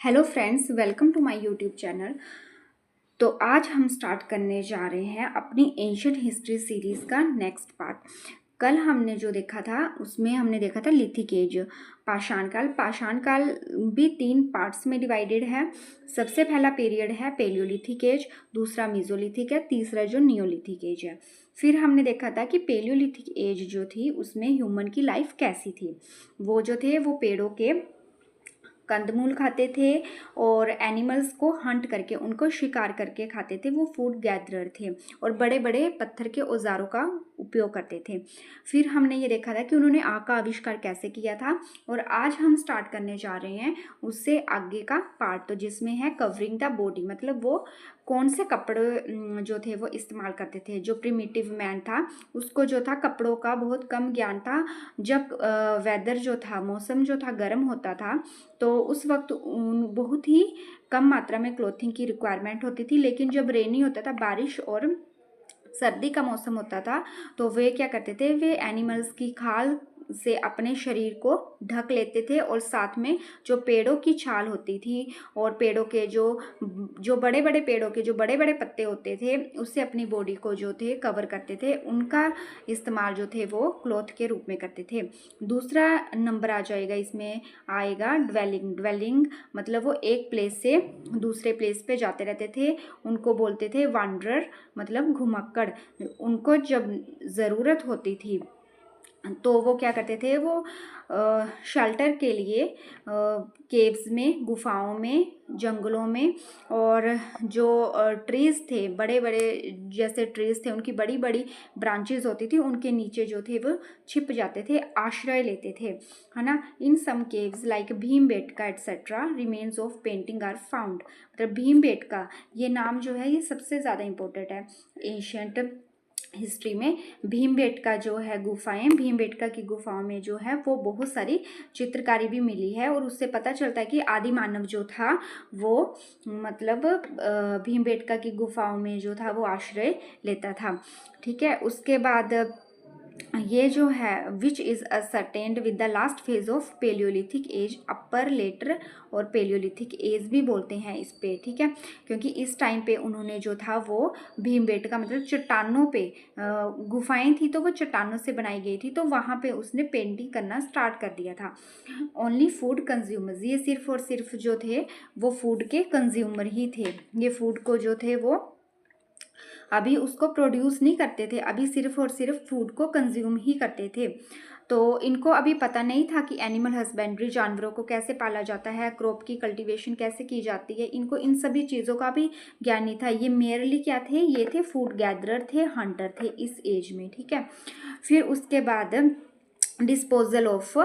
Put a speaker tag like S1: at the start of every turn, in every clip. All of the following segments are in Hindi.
S1: Hello friends, welcome to my YouTube channel. तो आज हम स्टार्ट करने जा रहे हैं अपनी एंशियंट हिस्ट्री सीरीज़ का नेक्स्ट पार्ट। कल हमने जो देखा था उसमें हमने देखा था लिथिक एज, पाषाण काल। पाषाण काल भी 3 पार्ट्स में डिवाइडेड है। सबसे पहला पीरियड है पेलियोलिथिक एज, दूसरा मीजोलिथिक है, तीसरा जो नियोलिथिक एज है। फिर हमने देखा था कि पेलियोलिथिक एज जो थी उसमें ह्यूमन की लाइफ कैसी थी। वो जो थे वो पेड़ों के कंदमूल खाते थे और एनिमल्स को हंट करके उनको शिकार करके खाते थे। वो फूड गैदरर थे और बड़े बड़े पत्थर के औजारों का उपयोग करते थे। फिर हमने ये देखा था कि उन्होंने आग का आविष्कार कैसे किया था। और आज हम स्टार्ट करने जा रहे हैं उससे आगे का पार्ट, तो जिसमें है कवरिंग द बॉडी, मतलब वो कौन से कपड़े जो थे वो इस्तेमाल करते थे। जो प्रिमिटिव मैन था उसको जो था कपड़ों का बहुत कम ज्ञान था। जब वेदर जो था, मौसम जो था गर्म होता था तो उस वक्त बहुत ही कम मात्रा में क्लोथिंग की रिक्वायरमेंट होती थी। लेकिन जब रेनी होता था, बारिश और सर्दी का मौसम होता था, तो वे क्या करते थे, वे एनिमल्स की खाल से अपने शरीर को ढक लेते थे और साथ में जो पेड़ों की छाल होती थी और पेड़ों के जो बड़े बड़े पेड़ों के जो बड़े बड़े पत्ते होते थे उससे अपनी बॉडी को जो थे कवर करते थे। उनका इस्तेमाल जो थे वो क्लॉथ के रूप में करते थे। दूसरा नंबर आ जाएगा, इसमें आएगा ड्वेलिंग। ड्वेलिंग मतलब वो एक प्लेस से दूसरे प्लेस पे जाते रहते थे, उनको बोलते थे वांडरर, मतलब घुमक्कड़। उनको जब ज़रूरत होती थी तो वो क्या करते थे, वो शेल्टर के लिए केव्स में, गुफाओं में, जंगलों में, और जो ट्रीज़ थे, बड़े बड़े जैसे ट्रीज़ थे उनकी बड़ी बड़ी ब्रांचेस होती थी, उनके नीचे जो थे वो छिप जाते थे, आश्रय लेते थे, है ना। In some caves like Bhimbetka etcetera remains of painting are found. मतलब भीमबेटका ये नाम जो है ये सबसे ज़्यादा इम्पोर्टेंट है एशियंट हिस्ट्री में। भीमबेटका जो है गुफाएं, भीमबेटका की गुफाओं में जो है वो बहुत सारी चित्रकारी भी मिली है और उससे पता चलता है कि आदि मानव जो था वो मतलब भीमबेटका की गुफाओं में जो था वो आश्रय लेता था। ठीक है, उसके बाद ये जो है which is ascertained with the last phase of palaeolithic age, upper later और पेलियोलिथिक एज भी बोलते हैं इस पे। ठीक है, क्योंकि इस टाइम पे उन्होंने जो था वो भीमबेटका मतलब चट्टानों पे, गुफाएं थी तो वो चट्टानों से बनाई गई थी, तो वहाँ पे उसने पेंटिंग करना स्टार्ट कर दिया था। ओनली फूड कंज्यूमर्स, ये सिर्फ और सिर्फ जो थे वो फूड के कंज्यूमर ही थे। ये फूड को जो थे वो अभी उसको प्रोड्यूस नहीं करते थे, अभी सिर्फ और सिर्फ फूड को कंज्यूम ही करते थे। तो इनको अभी पता नहीं था कि एनिमल हस्बेंड्री, जानवरों को कैसे पाला जाता है, क्रॉप की कल्टीवेशन कैसे की जाती है, इनको इन सभी चीज़ों का भी ज्ञान नहीं था। ये मेयरली क्या थे, ये थे फूड गैदरर थे, हंटर थे इस एज में। ठीक है, फिर उसके बाद डिस्पोजल ऑफ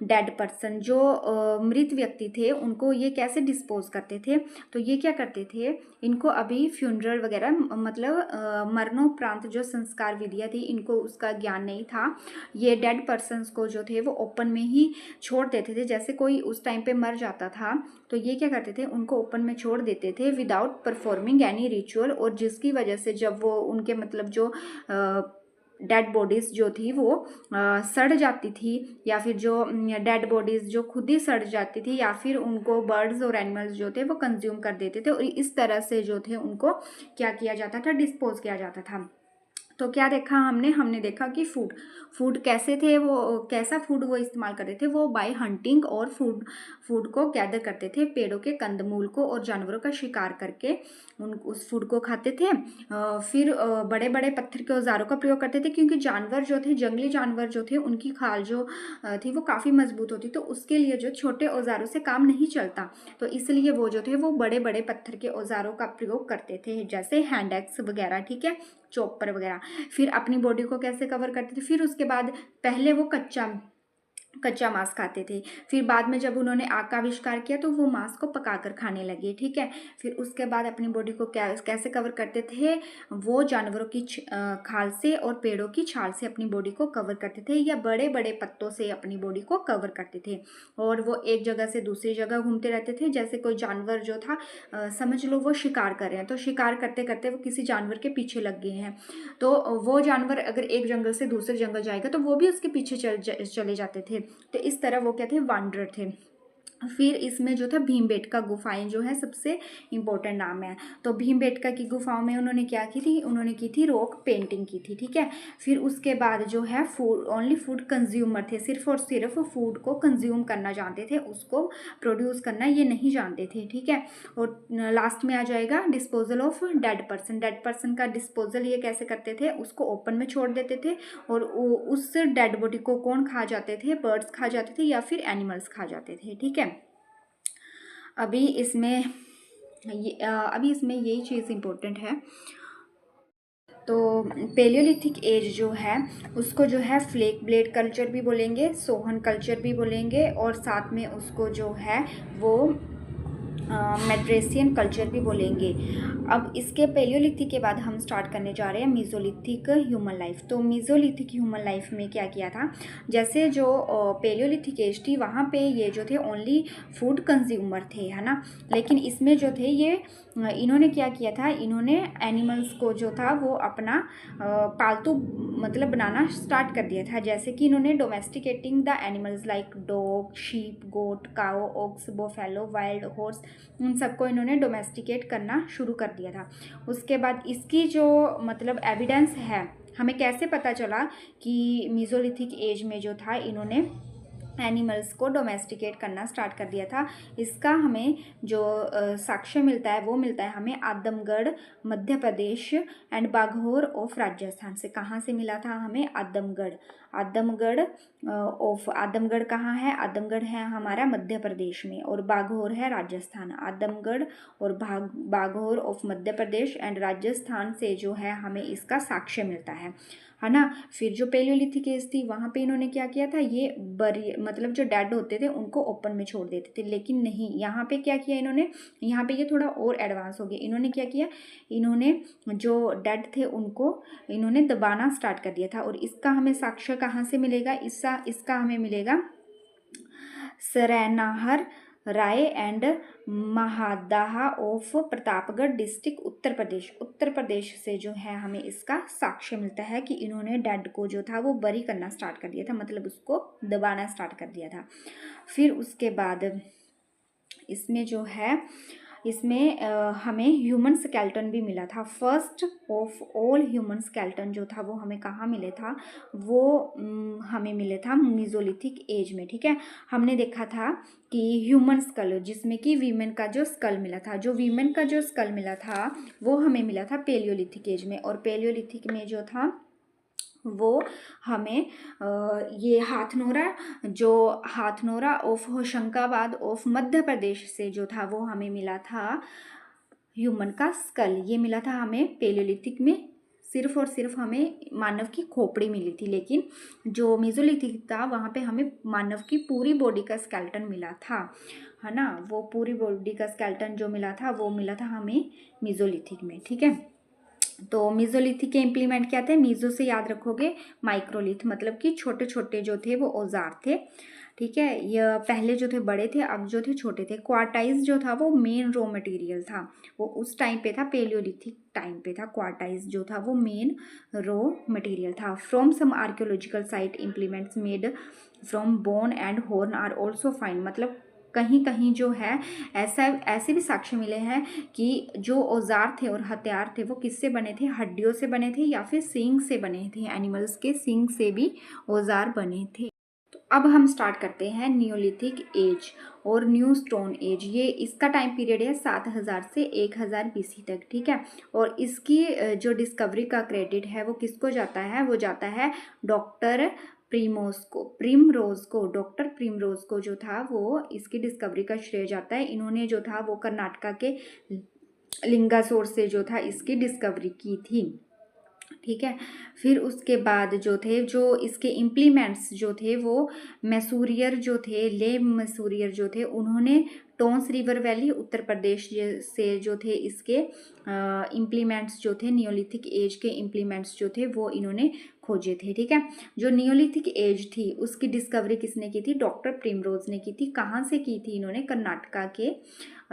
S1: डेड पर्सन, जो मृत व्यक्ति थे उनको ये कैसे डिस्पोज करते थे, तो ये क्या करते थे, इनको अभी फ्यूनरल वगैरह मतलब मरणोपरांत जो संस्कार विधियाँ थी इनको उसका ज्ञान नहीं था। ये डेड पर्सन्स को जो थे वो ओपन में ही छोड़ देते थे। जैसे कोई उस टाइम पे मर जाता था तो ये क्या करते थे, उनको ओपन में छोड़ देते थे विदाउट परफॉर्मिंग एनी रिचुअल, और जिसकी वजह से जब वो उनके मतलब जो डेड बॉडीज़ जो थी वो सड़ जाती थी, या फिर जो डेड बॉडीज़ जो खुद ही सड़ जाती थी, या फिर उनको बर्ड्स और एनिमल्स जो थे वो कंज्यूम कर देते थे, और इस तरह से जो थे उनको क्या किया जाता था, डिस्पोज किया जाता था। तो क्या देखा हमने देखा कि फूड कैसे थे, वो कैसा फूड वो इस्तेमाल करते थे, वो बाय हंटिंग और फूड को गैदर करते थे, पेड़ों के कंदमूल को और जानवरों का शिकार करके उस फूड को खाते थे। फिर बड़े बड़े पत्थर के औजारों का प्रयोग करते थे, क्योंकि जानवर जो थे, जंगली जानवर जो थे, उनकी खाल जो थी वो काफ़ी मजबूत होती, तो उसके लिए जो छोटे औजारों से काम नहीं चलता, तो इसलिए वो जो थे वो बड़े बड़े पत्थर के औजारों का प्रयोग करते थे, जैसे हैंड एक्स वगैरह, ठीक है, चॉपर वगैरह। फिर अपनी बॉडी को कैसे कवर करते थे, फिर उसके बाद पहले वो कच्चा मांस खाते थे, फिर बाद में जब उन्होंने आग का आविष्कार किया तो वो मांस को पकाकर खाने लगे। ठीक है, फिर उसके बाद अपनी बॉडी को कैसे कवर करते थे, वो जानवरों की खाल से और पेड़ों की छाल से अपनी बॉडी को कवर करते थे, या बड़े बड़े पत्तों से अपनी बॉडी को कवर करते थे। और वो एक जगह से दूसरी जगह घूमते रहते थे। जैसे कोई जानवर जो था, समझ लो वो शिकार कर रहे हैं, तो शिकार करते करते वो किसी जानवर के पीछे लग गए हैं, तो वो जानवर अगर एक जंगल से दूसरे जंगल जाएगा तो वो भी उसके पीछे चले जाते थे। तो इस तरह वो क्या थे, वांडरर थे। फिर इसमें जो था भीमबेटका गुफाएं जो है सबसे इम्पोर्टेंट नाम है। तो भीमबेटका की गुफाओं में उन्होंने क्या की थी, उन्होंने की थी रॉक पेंटिंग की थी, ठीक है। फिर उसके बाद जो है फूड, ओनली फूड कंज्यूमर थे, सिर्फ और सिर्फ फूड को कंज्यूम करना जानते थे, उसको प्रोड्यूस करना ये नहीं जानते थे, ठीक है। और लास्ट में आ जाएगा disposal of dead person. Dead person का डिस्पोजल ये कैसे करते थे, उसको ओपन में छोड़ देते थे और उस डेड बॉडी को कौन खा जाते थे, बर्ड्स खा जाते थे या फिर एनिमल्स खा जाते थे, ठीक है। अभी इसमें यही चीज़ इम्पोर्टेंट है। तो पेलियोलिथिक एज जो है उसको जो है फ्लेक ब्लेड कल्चर भी बोलेंगे, सोहन कल्चर भी बोलेंगे, और साथ में उसको जो है वो मेड्रेसियन कल्चर भी बोलेंगे। अब इसके पेलियोलिथिक के बाद हम स्टार्ट करने जा रहे हैं मीजोलिथिक ह्यूमन लाइफ। तो मीजोलिथिक ह्यूमन लाइफ में क्या किया था, जैसे जो पेलियोलिथिक एज थी वहाँ पे ये जो थे ओनली फूड कंज्यूमर थे, है ना। लेकिन इसमें जो थे ये इन्होंने क्या किया था, इन्होंने एनिमल्स को जो था वो अपना पालतू मतलब बनाना स्टार्ट कर दिया था। जैसे कि इन्होंने domesticating the animals like dog, sheep, goat, cow, ox, buffalo, wild horse, उन सबको इन्होंने डोमेस्टिकेट करना शुरू कर दिया था। उसके बाद इसकी जो मतलब एविडेंस है, हमें कैसे पता चला कि मीजोलिथिक एज में जो था इन्होंने एनिमल्स को डोमेस्टिकेट करना स्टार्ट कर दिया था, इसका हमें जो साक्ष्य मिलता है वो मिलता है हमें आदमगढ़ मध्य प्रदेश एंड बाघोर ऑफ राजस्थान से। कहाँ से मिला था हमें, आदमगढ़। आदमगढ़ कहाँ है, आदमगढ़ है हमारा मध्य प्रदेश में, और बाघोर है राजस्थान। आदमगढ़ और बाघोर ऑफ मध्य प्रदेश एंड राजस्थान से जो है हमें इसका साक्ष्य मिलता है ना। फिर जो पेलियोलिथिक एज थी वहाँ पे इन्होंने क्या किया था, ये बरी मतलब जो डेड होते थे उनको ओपन में छोड़ देते थे, लेकिन नहीं, यहाँ पे क्या किया इन्होंने, यहाँ पे ये थोड़ा और एडवांस हो गया। इन्होंने क्या किया, इन्होंने जो डेड थे उनको इन्होंने दबाना स्टार्ट कर दिया था। और इसका हमें साक्ष्य कहाँ से मिलेगा, इसका हमें मिलेगा सरैनाहर राय and महादाहा of Pratapgarh district Uttar Pradesh से जो है हमें इसका साक्ष्य मिलता है कि इन्होंने डेड को जो था वो बरी करना स्टार्ट कर दिया था, मतलब उसको दबाना स्टार्ट कर दिया था। फिर उसके बाद इसमें जो है इसमें हमें ह्यूमन स्केल्टन भी मिला था। First of all human skeleton जो था वो हमें कहाँ मिले था, वो हमें मिले था मीजोलिथिक एज में, ठीक है। हमने देखा था कि ह्यूमन स्कल जिसमें कि वीमेन का जो स्कल मिला था, जो वीमेन का जो स्कल मिला था वो हमें मिला था पेलियोलिथिक एज में। और पेलियोलिथिक में जो था वो हमें ये हाथनोरा ऑफ होशंगाबाद ऑफ मध्य प्रदेश से जो था वो हमें मिला था ह्यूमन का स्कल। ये मिला था हमें पेलियोलिथिक में, सिर्फ और सिर्फ हमें मानव की खोपड़ी मिली थी, लेकिन जो मेसोलिथिक था वहाँ पे हमें मानव की पूरी बॉडी का स्केल्टन मिला था, है ना। वो पूरी बॉडी का स्केल्टन जो मिला था वो मिला था हमें मेसोलिथिक में, ठीक है। तो मीजोलिथिक के इम्प्लीमेंट क्या थे, मीजो से याद रखोगे माइक्रोलिथ, मतलब कि छोटे छोटे जो थे वो औजार थे, ठीक है। यह पहले जो थे बड़े थे, अब जो थे छोटे थे। क्वार्टाइज जो था वो मेन रॉ मटेरियल था, वो उस टाइम पे था, पेलियोलिथिक टाइम पे था। क्वार्टाइज जो था वो मेन रॉ मटेरियल था। From some archaeological site implements made from bone and horn are also find, मतलब कहीं कहीं जो है ऐसे भी साक्ष्य मिले हैं कि जो औजार थे और हथियार थे वो किससे बने थे, हड्डियों से बने थे या फिर सींग से बने थे, एनिमल्स के सींग से भी औजार बने थे। तो अब हम स्टार्ट करते हैं न्यूलिथिक एज और न्यू स्टोन एज। ये इसका टाइम पीरियड है 7000 से 1000 BC तक, ठीक है। और इसकी जो डिस्कवरी का क्रेडिट है वो किसको जाता है, वो जाता है डॉक्टर डॉक्टर प्रिमरोज को जो था वो इसकी डिस्कवरी का श्रेय जाता है। इन्होंने जो था वो कर्नाटका के लिंगासोर से जो था इसकी डिस्कवरी की थी, ठीक है। फिर उसके बाद जो थे जो इसके इम्प्लीमेंट्स जो थे वो मैसूरियर जो थे, ले मैसूरियर जो थे, उन्होंने टोंस रिवर वैली उत्तर प्रदेश से जो थे इसके इम्प्लीमेंट्स जो थे, नियोलिथिक एज के इम्प्लीमेंट्स जो थे वो इन्होंने खोजे थे, ठीक है। जो नियोलिथिक एज थी उसकी डिस्कवरी किसने की थी, डॉक्टर प्रिमरोज ने की थी। कहाँ से की थी इन्होंने, कर्नाटका के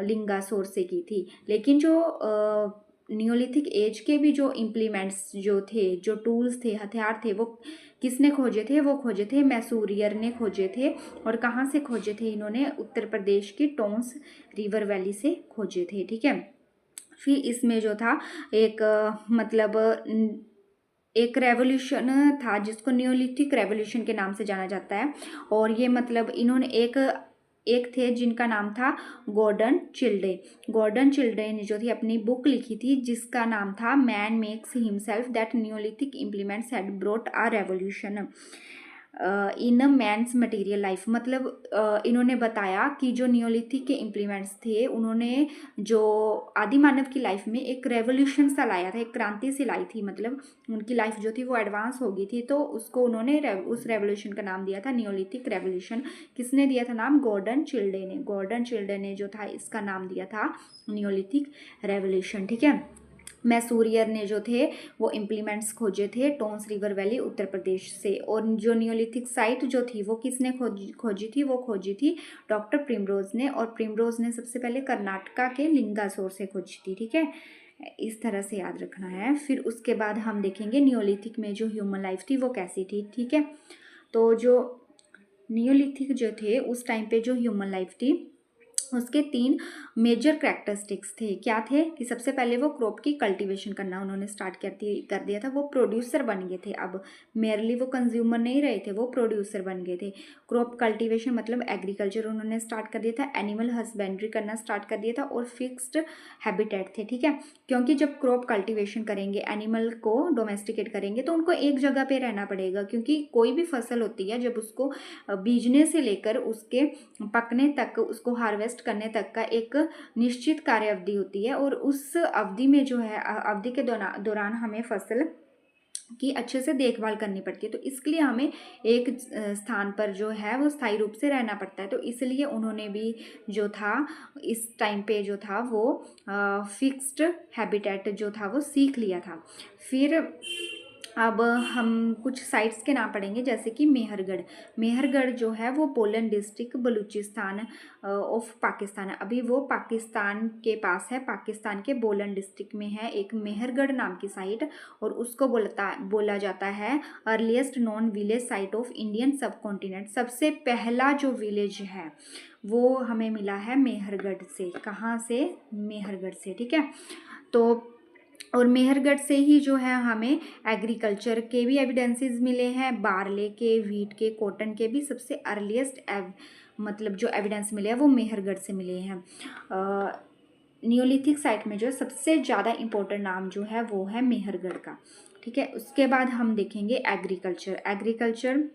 S1: लिंगासोर से की थी। लेकिन जो नियोलिथिक एज के भी जो इम्प्लीमेंट्स जो थे, जो टूल्स थे, हथियार थे, वो किसने खोजे थे? वो खोजे थे मैसूरियर ने खोजे थे। और कहाँ से खोजे थे इन्होंने? उत्तर प्रदेश की टोंस रिवर वैली से खोजे थे। ठीक है। फिर इसमें जो था एक मतलब एक रेवोल्यूशन था जिसको नियोलिथिक रेवोल्यूशन के नाम से जाना जाता है। और ये मतलब इन्होंने एक थे जिनका नाम था गॉर्डन चिल्डे। गॉर्डन चिल्डे ने जो थी अपनी बुक लिखी थी जिसका नाम था man makes himself that Neolithic implements had brought a revolution in men's material life. मतलब इन्होंने बताया कि जो नियोलिथिक के इम्प्लीमेंट्स थे उन्होंने जो आदि मानव की लाइफ में एक रेवोल्यूशन सा लाया था, एक क्रांति सी लाई थी। मतलब उनकी लाइफ जो थी वो एडवांस हो गई थी, तो उसको उन्होंने उस रेवोल्यूशन का नाम दिया था नियोलिथिक रेवोल्यूशन। किसने दिया था नाम? गॉर्डन चिल्डे ने। गॉर्डन चिल्डे ने जो था इसका नाम दिया था नियोलिथिक रेवोल्यूशन। ठीक है। मैसूरियर ने जो थे वो इम्प्लीमेंट्स खोजे थे टोंस रिवर वैली उत्तर प्रदेश से। और जो नियोलिथिक साइट जो थी वो किसने खोजी थी? वो खोजी थी डॉक्टर प्रिमरोज ने। और प्रिमरोज ने सबसे पहले कर्नाटका के लिंगासोर से खोजी थी। ठीक है। इस तरह से याद रखना है। फिर उसके बाद हम देखेंगे नियोलिथिक में जो ह्यूमन लाइफ थी वो कैसी थी। ठीक है। तो जो नियोलिथिक जो थे उस टाइम पे जो ह्यूमन लाइफ थी उसके 3 मेजर कैरेक्टरिस्टिक्स थे। क्या थे? कि सबसे पहले वो क्रॉप की कल्टीवेशन करना उन्होंने स्टार्ट कर दिया था। वो प्रोड्यूसर बन गए थे। अब मेयरली वो कंज्यूमर नहीं रहे थे, वो प्रोड्यूसर बन गए थे। क्रॉप कल्टीवेशन मतलब एग्रीकल्चर उन्होंने स्टार्ट कर दिया था। एनिमल हस्बेंड्री करना स्टार्ट कर दिया था और फिक्स्ड हैबिटेट थे। ठीक है। क्योंकि जब क्रॉप कल्टीवेशन करेंगे, एनिमल को डोमेस्टिकेट करेंगे, तो उनको एक जगह पे रहना पड़ेगा। क्योंकि कोई भी फसल होती है जब उसको बीजने से लेकर उसके पकने तक, उसको हार्वेस्ट करने तक का एक निश्चित कार्य अवधि होती है। और उस अवधि में जो है अवधि के दौरान हमें फसल की अच्छे से देखभाल करनी पड़ती है। तो इसके लिए हमें एक स्थान पर जो है वो स्थायी रूप से रहना पड़ता है। तो इसलिए उन्होंने भी जो था इस टाइम पे जो था वो फिक्स्ड हैबिटेट जो था वो सीख लिया था। फिर अब हम कुछ साइट्स के नाम पढ़ेंगे जैसे कि मेहरगढ़। मेहरगढ़ जो है वो बोलन डिस्ट्रिक्ट बलूचिस्तान ऑफ पाकिस्तान है। अभी वो पाकिस्तान के पास है। पाकिस्तान के बोलन डिस्ट्रिक्ट में है एक मेहरगढ़ नाम की साइट। और उसको बोला जाता है earliest non village site of Indian सब कॉन्टिनेंट। सबसे पहला जो विलेज है वो हमें मिला है मेहरगढ़ से। कहाँ से? मेहरगढ़ से। ठीक है। तो और मेहरगढ़ से ही जो है हमें एग्रीकल्चर के भी एविडेंसेस मिले हैं। बार्ले के, व्हीट के, कॉटन के भी सबसे अर्लीस्ट मतलब जो एविडेंस मिले हैं वो मेहरगढ़ से मिले हैं। नियोलिथिक साइट में जो सबसे ज़्यादा इम्पोर्टेंट नाम जो है वो है मेहरगढ़ का। ठीक है। उसके बाद हम देखेंगे एग्रीकल्चर।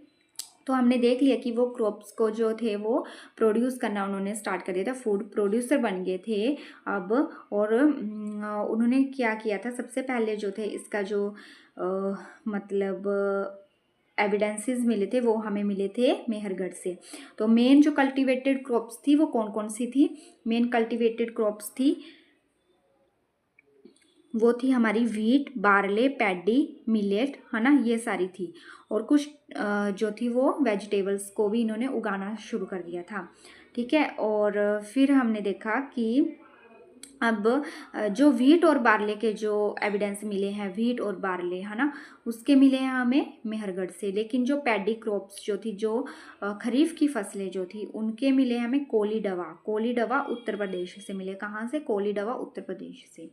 S1: तो हमने देख लिया कि वो क्रॉप्स को जो थे वो प्रोड्यूस करना उन्होंने स्टार्ट कर दिया था, फूड प्रोड्यूसर बन गए थे अब। और उन्होंने क्या किया था? सबसे पहले जो थे इसका जो मतलब एविडेंसेस मिले थे वो हमें मिले थे मेहरगढ़ से। तो मेन जो कल्टिवेटेड क्रॉप्स थी वो कौन कौन सी थी? मेन कल्टिवेटेड क्रॉप्स थी वो थी हमारी व्हीट, बार्ले, पैडी, मिलेट, है ना, ये सारी थी। और कुछ जो थी वो वेजिटेबल्स को भी इन्होंने उगाना शुरू कर दिया था। ठीक है। और फिर हमने देखा कि अब जो व्हीट और बार्ले के जो एविडेंस मिले हैं, व्हीट और बार्ले, है ना, उसके मिले हैं हमें मेहरगढ़ से। लेकिन जो पैडी क्रॉप्स जो थी, जो खरीफ की फसलें जो थी, उनके मिले हमें कोलीडवा उत्तर प्रदेश से मिले। कहाँ से? कोलीडवा उत्तर प्रदेश से।